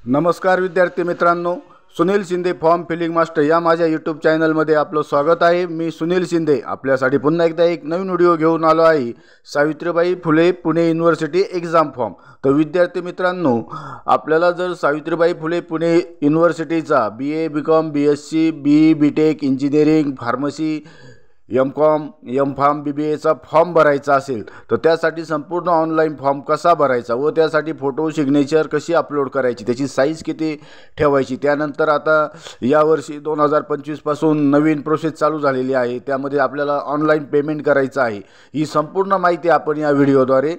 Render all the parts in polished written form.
नमस्कार विद्यार्थी मित्रांनो, Sunil Shinde form filling master या माझ्या यूट्यूब चॅनलमध्ये आपलं स्वागत आहे। मी सुनील शिंदे आपल्यासाठी पुन्हा एकदा एक नवीन व्हिडिओ घेऊन आलो आहे। Savitribai Phule Pune university exam form. तर विद्यार्थी मित्रांनो, आपल्याला जर सावित्रीबाई फुले पुणे युनिव्हर्सिटीचा BA BCom BSc BE BTech engineering pharmacy MCom MPharm BBAचा फॉर्म भरायचा असेल तर त्यासाठी संपूर्ण ऑनलाईन फॉर्म कसा भरायचा व त्यासाठी फोटो सिग्नेचर कशी अपलोड करायची, त्याची साईज किती ठेवायची, त्यानंतर आता यावर्षी 2025 पासून नवीन प्रोसेस चालू झालेली आहे, त्यामध्ये आपल्याला ऑनलाईन पेमेंट करायचं आहे। ही संपूर्ण माहिती आपण या व्हिडिओद्वारे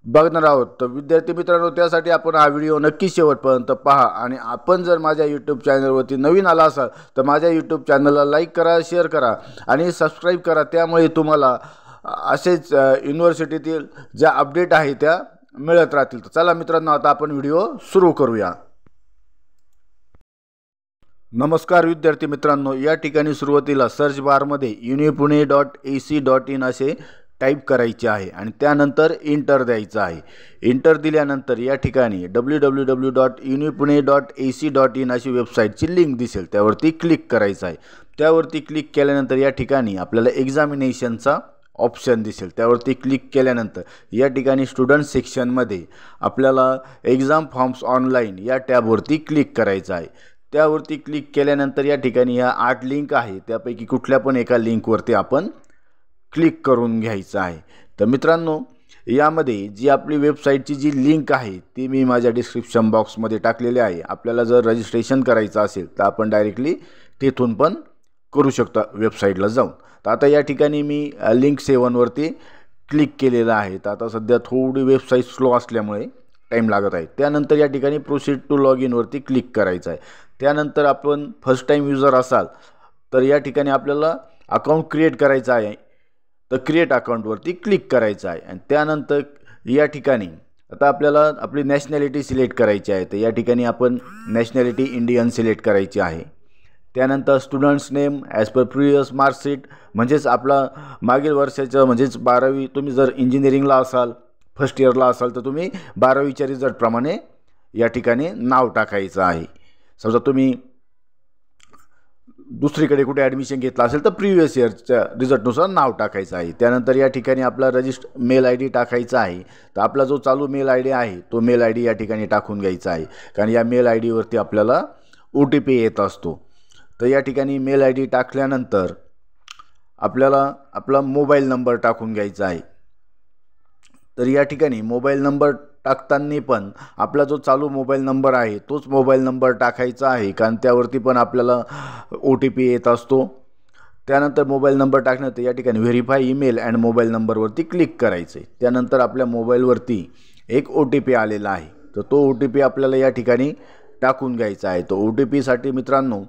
बघणार आहोत। तर विद्यार्थी मित्रांनो, त्यासाठी आपण हा व्हिडिओ नक्की शेवटपर्यंत पहा आणि आपण जर माझ्या यूट्यूब चॅनलवरती नवीन आला असाल तर माझ्या यूट्यूब चॅनलला लाईक करा, शेअर करा आणि सबस्क्राईब करा। त्यामुळे तुम्हाला असेच युनिव्हर्सिटीतील ज्या अपडेट आहे त्या मिळत राहतील। तर चला मित्रांनो, आता आपण व्हिडिओ सुरू करूया। नमस्कार विद्यार्थी मित्रांनो, या ठिकाणी सुरुवातीला सर्च बारमध्ये unipune.ac.in असे टाइप करायचे आहे आणि त्यानंतर इंटर द्यायचं आहे। इंटर दिल्यानंतर या ठिकाणी www.unipune.ac.in अशी वेबसाईटची लिंक दिसेल, त्यावरती क्लिक करायचं आहे। त्यावरती क्लिक केल्यानंतर या ठिकाणी आपल्याला एक्झामिनेशनचा ऑप्शन दिसेल, त्यावरती क्लिक केल्यानंतर या ठिकाणी स्टुडंट सेक्शनमध्ये आपल्याला एक्झाम फॉर्म्स ऑनलाईन या टॅबवरती क्लिक करायचं आहे। त्यावरती क्लिक केल्यानंतर या ठिकाणी ह्या 8 लिंक आहे, त्यापैकी कुठल्या पण एका लिंकवरती आपण क्लिक करून घ्यायचं आहे। तर मित्रांनो, यामध्ये जी आपली वेबसाईटची जी लिंक आहे ती मी माझ्या डिस्क्रिप्शन बॉक्समध्ये टाकलेली आहे। आपल्याला जर रजिस्ट्रेशन करायचं असेल तर आपण डायरेक्टली तिथून पण करू शकता वेबसाईटला जाऊन। तर आता या ठिकाणी मी लिंक 7 वरती क्लिक केलेलं आहे। तर आता सध्या थोडी वेबसाईट स्लो असल्यामुळे टाईम लागत आहे। त्यानंतर या ठिकाणी प्रोसीड टू लॉग इन वरती क्लिक करायचं आहे। त्यानंतर आपण फर्स्ट टाइम यूजर असाल तर या ठिकाणी आपल्याला अकाउंट क्रिएट करायचं आहे, तर क्रिएट अकाउंटवरती क्लिक करायचं आहे आणि त्यानंतर या ठिकाणी आता आपल्याला आपली नॅशनॅलिटी सिलेक्ट करायची आहे। तर या ठिकाणी आपण नॅशनॅलिटी इंडियन सिलेक्ट करायची आहे। त्यानंतर students name as per previous marksheet, म्हणजेच आपला मागील वर्षाचं म्हणजेच 12वी, तुम्ही जर इंजिनिअरिंगला असाल फर्स्ट इयरला असाल तर तुम्ही 12वीच्या रिझल्टप्रमाणे या ठिकाणी नाव टाकायचं आहे। समजा तुम्ही दुसरीकडे कुठे ॲडमिशन घेतला असेल तर प्रिवियस इयरच्या रिझल्टनुसार नाव टाकायचं आहे। त्यानंतर या ठिकाणी आपला मेल ID टाकायचा आहे। तर आपला जो चालू मेल ID आहे तो मेल ID या ठिकाणी टाकून घ्यायचा आहे, कारण या मेल ID वरती आपल्याला OTP येत असतो। तर या ठिकाणी मेल ID टाकल्यानंतर आपल्याला आपला मोबाईल नंबर टाकून घ्यायचा आहे। तर या ठिकाणी मोबाईल नंबर टाकताना पण आपला जो चालू मोबाईल नंबर आहे तोच मोबाईल नंबर टाकायचा आहे, कारण त्यावरती पण आपल्याला OTP येत असतो। त्यानंतर मोबाईल नंबर टाकल्यानंतर या ठिकाणी व्हेरीफाय ईमेल अँड मोबाईल नंबरवरती क्लिक करायचं आहे। त्यानंतर आपल्या मोबाईलवरती एक OTP आलेला आहे, तर तो OTP आपल्याला या ठिकाणी टाकून घ्यायचा आहे। तो OTPसाठी मित्रांनो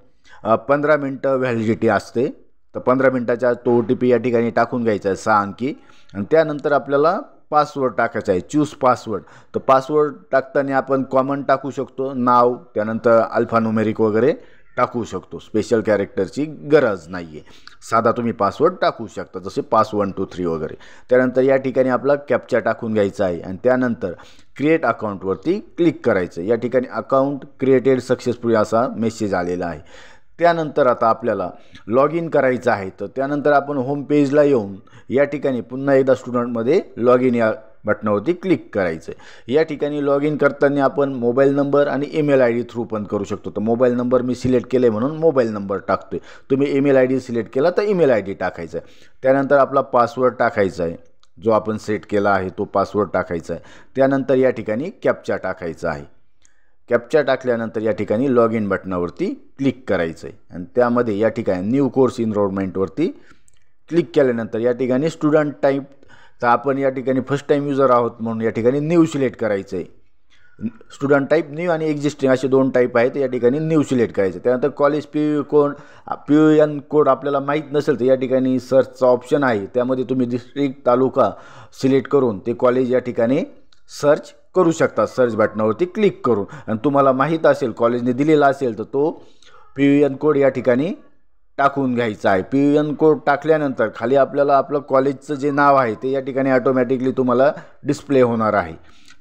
15 मिनटं व्हॅलिडिटी असते। तर 15 मिनटाच्या तो OTP या ठिकाणी टाकून घ्यायचा आहे 6 अंकी, आणि त्यानंतर आपल्याला पासवर्ड टाकायचा आहे, चूज पासवर्ड। तर पासवर्ड टाकताना आपण कॉमन टाकू शकतो नाव, त्यानंतर अल्फान्यूमेरिक वगैरे टाकू शकतो, स्पेशल कॅरेक्टरची गरज नाही आहे, साधा तुम्ही पासवर्ड टाकू शकता जसे पास 1 2 3 वगैरे। त्यानंतर या ठिकाणी आपला कॅप्चा टाकून घ्यायचा आहे आणि त्यानंतर क्रिएट अकाउंटवरती क्लिक करायचं। या ठिकाणी अकाउंट क्रिएटेड सक्सेसफुली असा मेसेज आलेला आहे। त्यानंतर आता आपल्याला लॉग इन करायचं आहे। तर त्यानंतर आपण होम पेजला येऊन या ठिकाणी पुन्हा एकदा स्टुडंटमध्ये लॉग इन या बटनावरती क्लिक करायचं आहे। या ठिकाणी लॉग इन करताना आपण मोबाईल नंबर आणि ईमेल ID थ्रू पण करू शकतो। तर मोबाईल नंबर मी सिलेक्ट केले म्हणून मोबाईल नंबर टाकतोय, तुम्ही ईमेल ID सिलेक्ट केला तर ईमेल ID टाकायचा आहे। त्यानंतर आपला पासवर्ड टाकायचा आहे, जो आपण सेट केला आहे तो पासवर्ड टाकायचा आहे। त्यानंतर या ठिकाणी कॅप्चा टाकायचा आहे। कॅप्चा टाकल्यानंतर या ठिकाणी लॉग इन बटनावरती क्लिक करायचं आहे आणि त्यामध्ये या ठिकाणी न्यू कोर्स इनरोलमेंटवरती क्लिक केल्यानंतर या ठिकाणी स्टुडंट टाईप, तर आपण या ठिकाणी फर्स्ट टाइम यूजर आहोत म्हणून या ठिकाणी न्यू सिलेक्ट करायचं आहे। स्टुडंट टाईप न्यू आणि एक्झिस्टिंग असे 2 टाईप आहेत, या ठिकाणी न्यू सिलेक्ट करायचं। त्यानंतर कॉलेज PUN कोड आपल्याला माहीत नसेल तर या ठिकाणी सर्चचा ऑप्शन आहे, त्यामध्ये तुम्ही डिस्ट्रिक्ट तालुका सिलेक्ट करून ते कॉलेज या ठिकाणी सर्च करू शकता सर्च बटनावरती क्लिक करून। आणि तुम्हाला माहीत असेल कॉलेजने दिलेला असेल तर तो PUN कोड या ठिकाणी टाकून घ्यायचा आहे। PUN कोड टाकल्यानंतर खाली आपल्याला आपलं कॉलेजचं जे नाव आहे ते या ठिकाणी ऑटोमॅटिकली तुम्हाला डिस्प्ले होणार आहे।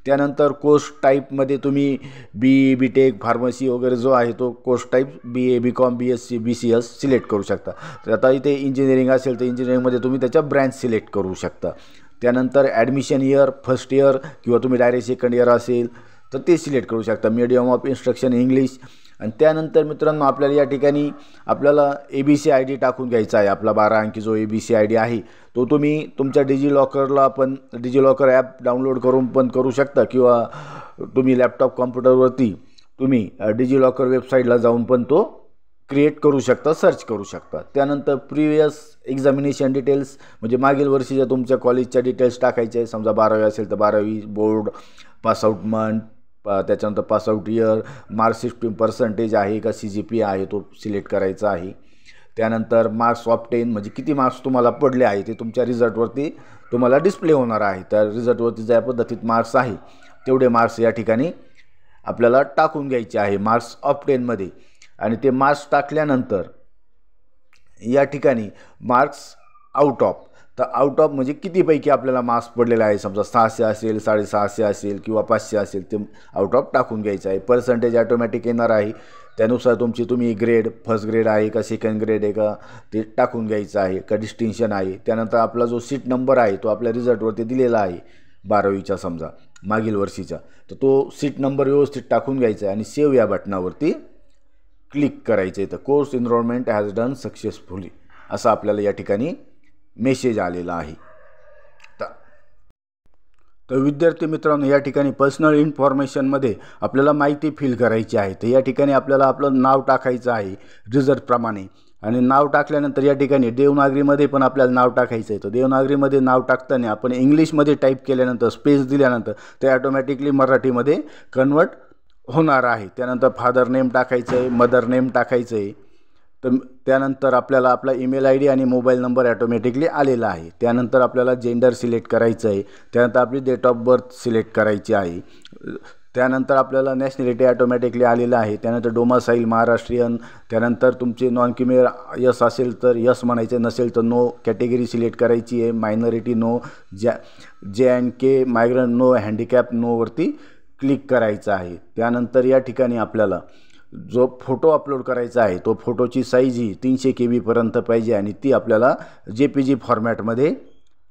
त्यानंतर कोर्स टाईपमध्ये तुम्ही BE BTech फार्मसी वगैरे जो आहे तो course type BA BCom BSc BCS select करू शकता. तर आता इथे इंजिनिअरिंग असेल तर इंजिनिअरिंगमध्ये तुम्ही त्याच्या ब्रँच सिलेक्ट करू शकता. त्यानंतर ॲडमिशन इयर फर्स्ट इयर किंवा तुम्ही डायरेक्ट सेकंड इयर असेल तर ते सिलेक्ट करू शकता. Medium of instruction English. आणि त्यानंतर मित्रांनो आपल्याला या ठिकाणी आपल्याला ABC ID टाकून घ्यायचा आहे. आपला 12 अंकी जो ABC ID आहे तो तुम्ही तुमच्या डिजिलॉकरला पण डिजिलॉकर ॲप डाउनलोड करून पण करू शकता किंवा तुम्ही लॅपटॉप कॉम्प्युटरवरती तुम्ही डिजिलॉकर वेबसाईटला जाऊन पण तो क्रिएट करू शकता, सर्च करू शकता. त्यानंतर प्रिवियस एक्झामिनेशन डिटेल्स म्हणजे मागील वर्षीच्या तुमच्या कॉलेजच्या डिटेल्स टाकायचे आहे. समजा 12वी असेल तर 12वी बोर्ड, पासआउट मंथ, त्याच्यानंतर पासआउट इयर, मार्कशीट पर्सेंटेज आहे का CGPA आहे तो सिलेक्ट करायचा आहे. त्यानंतर मार्क्स ऑफ 10 म्हणजे किती मार्क्स तुम्हाला पडले आहे ते तुमच्या रिझल्टवरती तुम्हाला डिस्प्ले होणार आहे. त्या रिझल्टवरती ज्या पद्धतीत मार्क्स आहे तेवढे मार्क्स या ठिकाणी आपल्याला टाकून घ्यायचे आहे मार्क्स ऑफ 10मध्ये. आणि ते मार्क्स टाकल्यानंतर या ठिकाणी मार्क्स आउट ऑफ, तर आउट ऑफ म्हणजे कितीपैकी आपल्याला मार्क्स पडलेला आहे. समजा 600 असेल, 650 असेल किंवा 500 असेल ते आउट ऑफ टाकून घ्यायचं आहे. पर्सेंटेज ऑटोमॅटिक येणार आहे. त्यानुसार तुम्ही ग्रेड फर्स्ट ग्रेड आहे का सेकंड ग्रेड आहे का ते टाकून घ्यायचं आहे का डिस्टिंक्शन आहे. त्यानंतर आपला जो सीट नंबर आहे तो आपल्या रिझल्टवरती दिलेला आहे 12वीचा समजा मागील वर्षीचा, तर तो सीट नंबर व्यवस्थित टाकून घ्यायचा आहे आणि सेव्ह या बटनावरती क्लिक करायचं आहे. तर course enrolment has done successfully असं आपल्याला या ठिकाणी मेसेज आलेला आहे. तर विद्यार्थी मित्रांनो या ठिकाणी पर्सनल इन्फॉर्मेशनमध्ये आपल्याला माहिती फिल करायची आहे. तर या ठिकाणी आपल्याला आपलं नाव टाकायचं आहे रिझल्टप्रमाणे. आणि नाव टाकल्यानंतर या ठिकाणी देवनागरीमध्ये पण आपल्याला नाव टाकायचं आहे. तर देवनागरीमध्ये नाव टाकताना आपण इंग्लिशमध्ये टाईप केल्यानंतर स्पेस दिल्यानंतर ते ऑटोमॅटिकली मराठीमध्ये कन्वर्ट होणार आहे. त्यानंतर फादर नेम टाकायचं आहे, मदर नेम टाकायचं आहे. तर त्यानंतर आपल्याला आपला ईमेल ID आणि मोबाईल नंबर ऑटोमॅटिकली आलेला आहे. त्यानंतर आपल्याला जेंडर सिलेक्ट करायचं आहे. त्यानंतर आपली डेट ऑफ बर्थ सिलेक्ट करायची आहे. त्यानंतर आपल्याला नॅशनॅलिटी ऑटोमॅटिकली आलेलं आहे. त्यानंतर डोमासाईल महाराष्ट्रीयन. त्यानंतर तुमचे नॉन क्रिमिनल यस असेल तर यस म्हणायचं, नसेल तर नो. कॅटेगरी सिलेक्ट करायची आहे. Minority no, JNK migrant no, handicap नोवरती क्लिक करायचं आहे. त्यानंतर या ठिकाणी आपल्याला जो फोटो अपलोड करायचा आहे तो फोटोची साईज ही 300 KB पाहिजे आणि ती आपल्याला JPG फॉर्मॅटमध्ये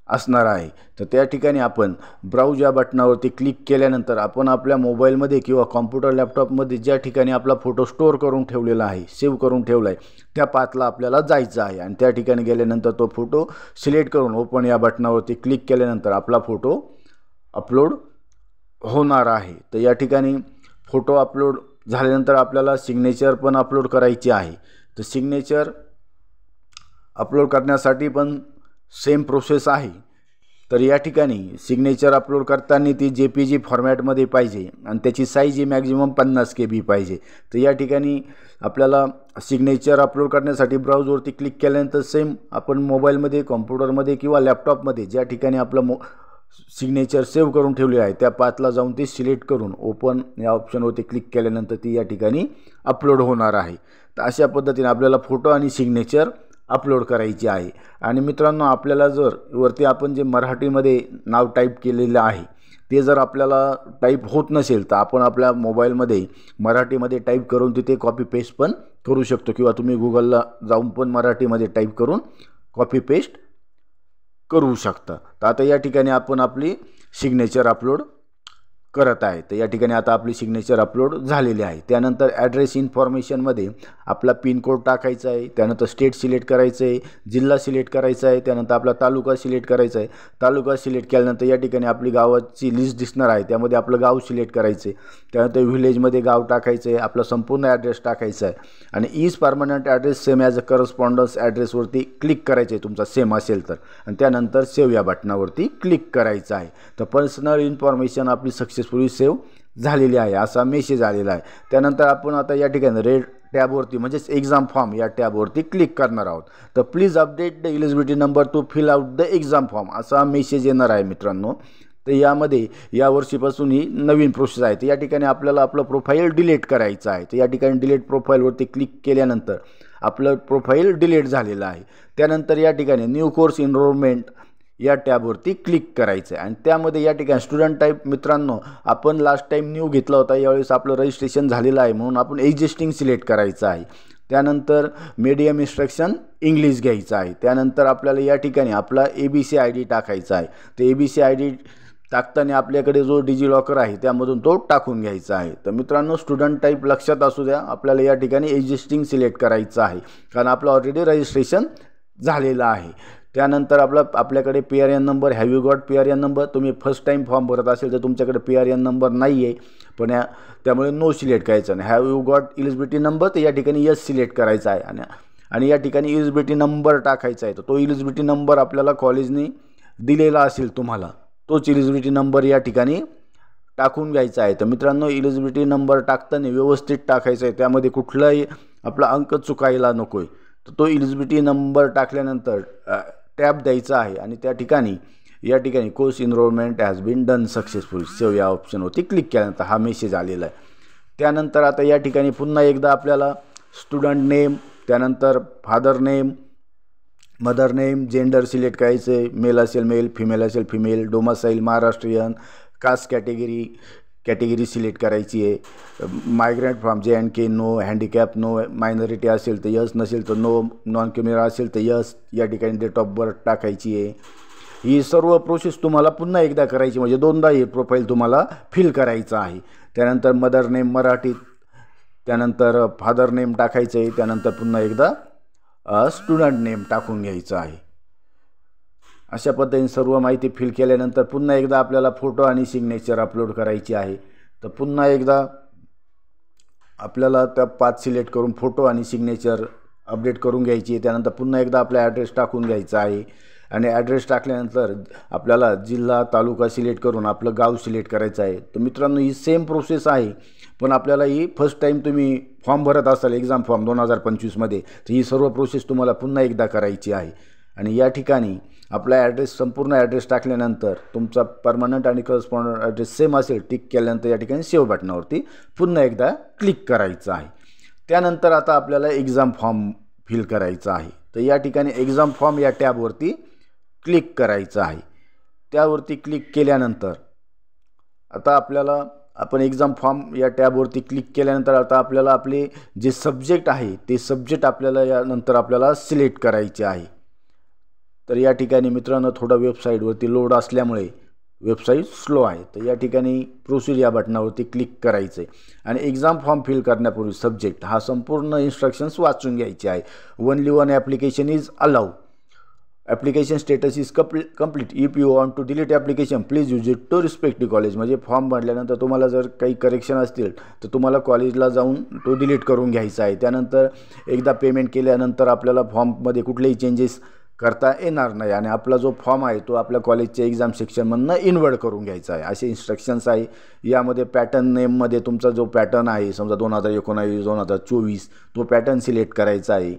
असणार आहे. तर त्या ठिकाणी आपण ब्राउज या बटनावरती क्लिक केल्यानंतर आपण आपल्या मोबाईलमध्ये किंवा कॉम्प्युटर लॅपटॉपमध्ये ज्या ठिकाणी आपला फोटो स्टोअर करून ठेवलेला आहे, सेव्ह करून ठेवला आहे, त्या पाथला आपल्याला जायचं आहे. आणि त्या ठिकाणी गेल्यानंतर तो फोटो सिलेक्ट करून ओपन या बटनावरती क्लिक केल्यानंतर आपला फोटो अपलोड होणार आहे. तर या ठिकाणी फोटो अपलोड झाल्यानंतर आपल्याला सिग्नेचर पण अपलोड करायची आहे. तर सिग्नेचर अपलोड करण्यासाठी पण सेम प्रोसेस आहे. तर या ठिकाणी सिग्नेचर अपलोड करताना ती JPG फॉर्मॅटमध्ये पाहिजे आणि त्याची साईज ही मॅक्झिमम 50 KB पाहिजे. तर या ठिकाणी आपल्याला सिग्नेचर अपलोड करण्यासाठी ब्राउजवरती क्लिक केल्यानंतर सेम आपण मोबाईलमध्ये, कॉम्प्युटरमध्ये किंवा लॅपटॉपमध्ये ज्या ठिकाणी आपलं सिग्नेचर सेव्ह करून ठेवले आहे त्या पाथला जाऊन ती सिलेक्ट करून ओपन या ऑप्शनवरती क्लिक केल्यानंतर ती या ठिकाणी अपलोड होणार आहे. तर अशा पद्धतीने आपल्याला फोटो आणि सिग्नेचर अपलोड करायची आहे. आणि मित्रांनो आपल्याला जर वरती आपण जे मराठीमध्ये नाव टाईप केलेलं आहे ते जर आपल्याला टाईप होत नसेल तर आपण आपल्या मोबाईलमध्ये मराठीमध्ये टाईप करून तिथे कॉपी पेस्ट पण करू शकतो किंवा तुम्ही गुगलला जाऊन पण मराठीमध्ये टाईप करून कॉपी पेस्ट करू शकता. तर आता या ठिकाणी आपण आपली सिग्नेचर अपलोड करत आहे. तर या ठिकाणी आता आपली सिग्नेचर अपलोड झालेली आहे. त्यानंतर ॲड्रेस इन्फॉर्मेशनमध्ये आपला पिनकोड टाकायचा आहे. त्यानंतर स्टेट सिलेक्ट करायचं आहे, जिल्हा सिलेक्ट करायचा आहे. त्यानंतर आपला तालुका सिलेक्ट करायचा आहे. तालुका सिलेक्ट केल्यानंतर या ठिकाणी आपली गावाची लिस्ट दिसणार आहे, त्यामध्ये आपलं गाव सिलेक्ट करायचं आहे. त्यानंतर व्हिलेजमध्ये गाव टाकायचं आहे, आपला संपूर्ण ॲड्रेस टाकायचा आहे आणि is permanent address same as a correspondence ॲड्रेसवरती क्लिक करायचं आहे तुमचा सेम असेल तर. आणि त्यानंतर सेव्ह या बटनावरती क्लिक करायचं आहे. तर पर्सनल इन्फॉर्मेशन आपली सक्सेसफुली सेव्ह झालेली आहे असा मेसेज आलेला आहे. त्यानंतर आपण आता या ठिकाणी रेड टॅबवरती म्हणजेच एक्झाम फॉर्म या टॅबवरती क्लिक करणार आहोत. तर please update the eligibility number to fill out the exam form असा मेसेज येणार आहे मित्रांनो. तर यामध्ये या वर्षीपासून ही नवीन प्रोसेस आहे. तर या ठिकाणी आपल्याला आपलं प्रोफाईल डिलीट करायचं आहे. तर या ठिकाणी डिलीट प्रोफाईलवरती क्लिक केल्यानंतर आपलं प्रोफाईल डिलीट झालेलं आहे. त्यानंतर या ठिकाणी न्यू कोर्स एनरोलमेंट या टॅबवरती क्लिक करायचं आहे आणि त्यामध्ये या ठिकाणी स्टुडंट टाईप मित्रांनो आपण लास्ट टाईम न्यू घेतला होता, यावेळेस आपलं रजिस्ट्रेशन झालेलं आहे म्हणून आपण एक्झिस्टिंग सिलेक्ट करायचं आहे. त्यानंतर मीडियम इन्स्ट्रक्शन इंग्लिश घ्यायचं आहे. त्यानंतर आपल्याला या ठिकाणी आपला ABC ID टाकायचा आहे. ते ABC ID टाकताना आपल्याकडे जो डिजिलॉकर आहे त्यामधून तो टाकून घ्यायचा आहे. तर मित्रांनो स्टुडंट टाईप लक्षात असू द्या, आपल्याला या ठिकाणी एक्झिस्टिंग सिलेक्ट करायचं आहे कारण आपलं ऑलरेडी रजिस्ट्रेशन झालेलं आहे. त्यानंतर आपल्याकडे PRN number, have you got PRN number, तुम्ही फर्स्ट टाईम फॉर्म भरत असेल तर तुमच्याकडे PRN नंबर नाही आहे पण त्यामुळे नो सिलेक्ट करायचं नाही. Have you got eligibility number, तर या ठिकाणी यस सिलेक्ट करायचा आहे आणि या ठिकाणी इलिजिबिलिटी नंबर टाकायचा आहे. तर तो इलिजिबिलिटी नंबर आपल्याला कॉलेजने दिलेला असेल तुम्हाला, तोच इलिजिबिलिटी नंबर या ठिकाणी टाकून घ्यायचा आहे. तर मित्रांनो इलिजिबिलिटी नंबर टाकताना व्यवस्थित टाकायचा आहे, त्यामध्ये कुठलाही आपला अंक चुकायला नको आहे. तर तो इलिजिबिलिटी नंबर टाकल्यानंतर टॅब द्यायचा आहे आणि त्या ठिकाणी या ठिकाणी course enrolment has been done successful, save या ऑप्शनवरती क्लिक केल्यानंतर हा मेसेज आलेला आहे. त्यानंतर आता या ठिकाणी पुन्हा एकदा आपल्याला स्टुडंट नेम, त्यानंतर father name, mother name, gender select करायचं आहे, मेल असेल मेल, फिमेल असेल female, domicile Maharashtrian, caste category select करायची आहे, migrant from JNK no, handicap no, minority असेल तर यस, नसेल तर नो, नॉन क्रिमिनल असेल तर यस, या ठिकाणी डेट ऑफ बर्थ टाकायची आहे. ही सर्व प्रोसेस तुम्हाला पुन्हा एकदा करायची म्हणजे दोनदा ही प्रोफाईल तुम्हाला फिल करायचं आहे. त्यानंतर मदर नेम मराठीत, त्यानंतर फादर नेम टाकायचं आहे, त्यानंतर पुन्हा एकदा स्टुडंट नेम टाकून घ्यायचं आहे. अशा पद्धतीने सर्व माहिती फिल केल्यानंतर पुन्हा एकदा आपल्याला फोटो आणि सिग्नेचर अपलोड करायची आहे. तर पुन्हा एकदा आपल्याला त्या पाथ सिलेक्ट करून फोटो आणि सिग्नेचर अपडेट करून घ्यायची आहे. त्यानंतर पुन्हा एकदा आपला ॲड्रेस टाकून घ्यायचा आहे आणि ॲड्रेस टाकल्यानंतर आपल्याला जिल्हा तालुका सिलेक्ट करून आपलं गाव सिलेक्ट करायचं आहे. तर मित्रांनो ही सेम प्रोसेस आहे पण आपल्याला ही फर्स्ट टाईम तुम्ही फॉर्म भरत असाल एक्झाम फॉर्म 2025मध्ये तर ही सर्व प्रोसेस तुम्हाला पुन्हा एकदा करायची आहे. आणि या ठिकाणी आपला ॲड्रेस संपूर्ण ॲड्रेस टाकल्यानंतर तुमचा परमनंट आणि करस्पॉन्डंट ॲड्रेस सेम असेल टिक केल्यानंतर या ठिकाणी सेव्ह बटनावरती पुन्हा एकदा क्लिक करायचं आहे. त्यानंतर आता आपल्याला एक्झाम फॉर्म फिल करायचा आहे. तर या ठिकाणी एक्झाम फॉर्म या टॅबवरती क्लिक करायचं आहे. त्यावरती क्लिक केल्यानंतर आता आपण एक्झाम फॉर्म या टॅबवरती क्लिक केल्यानंतर आता आपल्याला आपले जे सब्जेक्ट आहे ते सब्जेक्ट आपल्याला यानंतर आपल्याला सिलेक्ट करायचे आहे. तर या ठिकाणी मित्रांनो थोडा वेबसाईटवरती लोड असल्यामुळे वेबसाईट स्लो आहे. तर या ठिकाणी प्रोसीड या बटनावरती क्लिक करायचं आहे आणि एक्झाम फॉर्म फिल करण्यापूर्वी सब्जेक्ट हा संपूर्ण इन्स्ट्रक्शन्स वाचून घ्यायचे आहे. Only one application is allow, application status is complete, if you want to delete application please use it to respective college. म्हणजे फॉर्म भरल्यानंतर तुम्हाला जर काही करेक्शन असतील तर तुम्हाला कॉलेजला जाऊन तो डिलीट करून घ्यायचा आहे. त्यानंतर एकदा पेमेंट केल्यानंतर आपल्याला फॉर्ममध्ये कुठलेही चेंजेस करता येणार नाही आणि आपला जो फॉर्म आहे तो आपल्या कॉलेजच्या एक्झाम सेक्शनमधनं इन्वर्ट करून घ्यायचा आहे. असे इन्स्ट्रक्शन्स आहे. यामध्ये पॅटर्न नेममध्ये तुमचा जो पॅटर्न आहे समजा 2019 2024 तो पॅटर्न सिलेक्ट करायचा आहे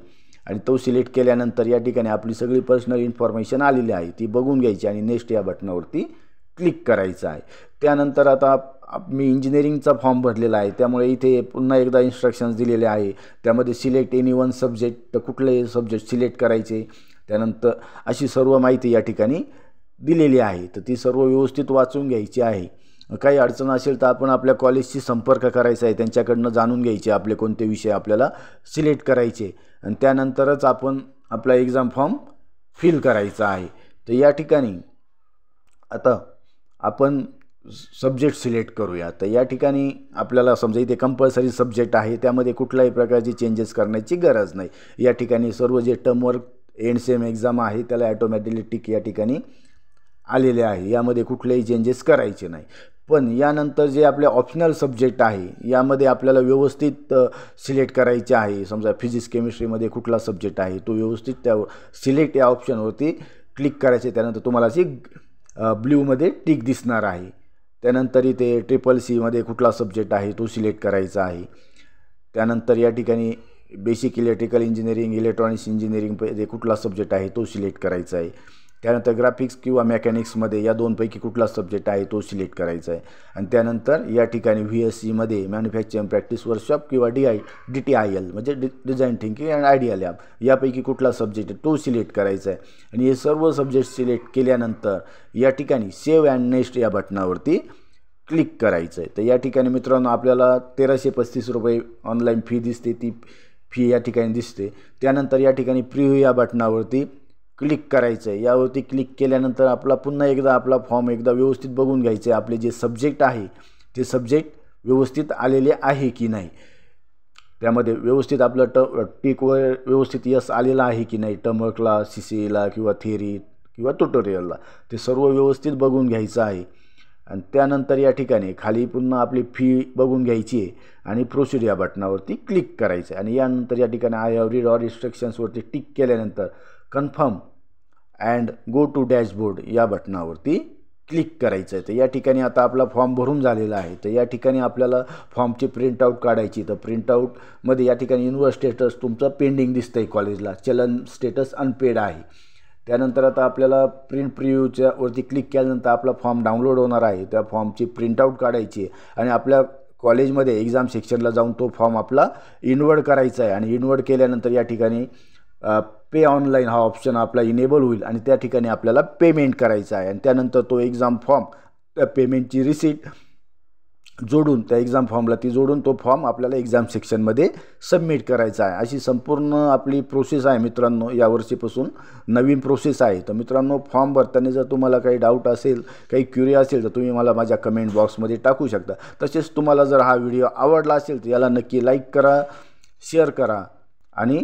आणि तो सिलेक्ट केल्यानंतर या ठिकाणी आपली सगळी पर्सनल इन्फॉर्मेशन आलेली आहे ती बघून घ्यायची आणि नेक्स्ट या बटनावरती क्लिक करायचं आहे. त्यानंतर आता मी इंजिनिअरिंगचा फॉर्म भरलेला आहे त्यामुळे इथे पुन्हा एकदा इन्स्ट्रक्शन्स दिलेले आहे. त्यामध्ये सिलेक्ट एनी वन सब्जेक्ट, तर कुठलेही सब्जेक्ट सिलेक्ट करायचे. त्यानंतर अशी सर्व माहिती या ठिकाणी दिलेली आहे. तर ती सर्व व्यवस्थित वाचून घ्यायची आहे. काही अडचण असेल तर आपण आपल्या कॉलेजशी संपर्क करायचा आहे, त्यांच्याकडनं जाणून घ्यायचे आपले कोणते विषय आपल्याला सिलेक्ट करायचे आणि त्यानंतरच आपण आपला एक्झाम फॉर्म फिल करायचा आहे. तर या ठिकाणी आता आपण सब्जेक्ट सिलेक्ट करूया. तर या ठिकाणी आपल्याला समजा इथे कंपल्सरी सब्जेक्ट आहे त्यामध्ये कुठल्याही प्रकारची चेंजेस करण्याची गरज नाही. या ठिकाणी सर्व जे टर्मवर्क एंड सेम एक्झाम आहे त्याला ॲटोमॅटिकली टिक या ठिकाणी आलेले आहे. यामध्ये कुठलेही चेंजेस करायचे नाही. पण यानंतर जे आपले ऑप्शनल सब्जेक्ट आहे यामध्ये आपल्याला व्यवस्थित सिलेक्ट करायचे आहे. समजा फिजिक्स केमिस्ट्रीमध्ये कुठला सब्जेक्ट आहे तो व्यवस्थित त्या सिलेक्ट या ऑप्शनवरती क्लिक करायचे. त्यानंतर तुम्हाला अशी ब्ल्यूमध्ये टिक दिसणार आहे. त्यानंतर इथे CCC कुठला सब्जेक्ट आहे तो सिलेक्ट करायचा आहे. त्यानंतर या ठिकाणी basic electrical engineering, electronics engineering कुठला सब्जेक्ट आहे तो सिलेक्ट करायचा आहे. त्यानंतर ग्राफिक्स किंवा मेकॅनिक्समध्ये या दोनपैकी कुठला सब्जेक्ट आहे तो सिलेक्ट करायचा आहे. आणि त्यानंतर या ठिकाणी VSCमध्ये मॅन्युफॅक्चरिंग प्रॅक्टिस वर्कशॉप किंवा DTIL म्हणजे design thinking and idea lab यापैकी कुठला सब्जेक्ट आहे तो सिलेक्ट करायचा आहे. आणि हे सर्व सब्जेक्ट सिलेक्ट केल्यानंतर या ठिकाणी सेव्ह अँड नेक्स्ट या बटनावरती क्लिक करायचं आहे. तर या ठिकाणी मित्रांनो आपल्याला 1335 रुपये ऑनलाईन फी दिसते, ती फी या ठिकाणी दिसते. त्यानंतर या ठिकाणी प्रिव्ह्यू या बटनावरती क्लिक करायचं आहे. यावरती क्लिक केल्यानंतर आपला पुन्हा एकदा आपला फॉर्म एकदा व्यवस्थित बघून घ्यायचं आहे. आपले जे सब्जेक्ट आहे ते सब्जेक्ट व्यवस्थित आलेले आहे की नाही, त्यामध्ये व्यवस्थित आपलं टिकवर व्यवस्थित यस आलेला आहे की नाही, टर्मवर्कला, CCAला किंवा थिअरी किंवा ट्युटोरियलला, ते सर्व व्यवस्थित बघून घ्यायचं आहे. आणि त्यानंतर या ठिकाणी खाली पुन्हा आपली फी बघून घ्यायची आहे आणि प्रोसीड या बटनावरती क्लिक करायचं आहे. आणि यानंतर या ठिकाणी आय हॅव रीड ऑल इन्स्ट्रक्शन्सवरती टिक केल्यानंतर confirm and go to dashboard या बटनावरती क्लिक करायचं आहे. तर या ठिकाणी आता आपला फॉर्म भरून झालेला आहे. तर या ठिकाणी आपल्याला फॉर्मची प्रिंटआउट काढायची. तर प्रिंटआउटमध्ये या ठिकाणी इन्व्हॉइस स्टेटस तुमचं पेंडिंग दिसतं आहे कॉलेजला, चलन स्टेटस अनपेड आहे. त्यानंतर आता आपल्याला प्रिंट प्रिव्ह्यूच्या वरती क्लिक केल्यानंतर आपला फॉर्म डाउनलोड होणार आहे. त्या फॉर्मची प्रिंटआउट काढायची आणि आपल्या कॉलेजमध्ये एक्झाम सेक्शनला जाऊन तो फॉर्म आपला इन्वर्ट करायचा आहे. आणि इन्वर्ट केल्यानंतर या ठिकाणी पे ऑनलाईन हा ऑप्शन आपला इनेबल होईल आणि त्या ठिकाणी आपल्याला पेमेंट करायचं आहे. आणि त्यानंतर तो एक्झाम फॉर्म, त्या पेमेंटची रिसीट जोडून, त्या एक्झाम फॉर्मला ती जोडून तो फॉर्म आपल्याला एक्झाम सेक्शनमध्ये सबमिट करायचा आहे. अशी संपूर्ण आपली प्रोसेस आहे मित्रांनो. यावर्षीपासून नवीन प्रोसेस आहे. तर मित्रांनो, फॉर्म भरताना जर तुम्हाला काही डाऊट असेल, काही क्युरी असेल, तर तुम्ही मला माझ्या कमेंट बॉक्समध्ये टाकू शकता. तसेच तुम्हाला जर हा व्हिडिओ आवडला असेल तर याला नक्की लाईक करा, शेअर करा आणि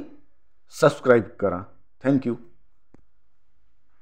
सबस्क्राईब करा. थँक्यू.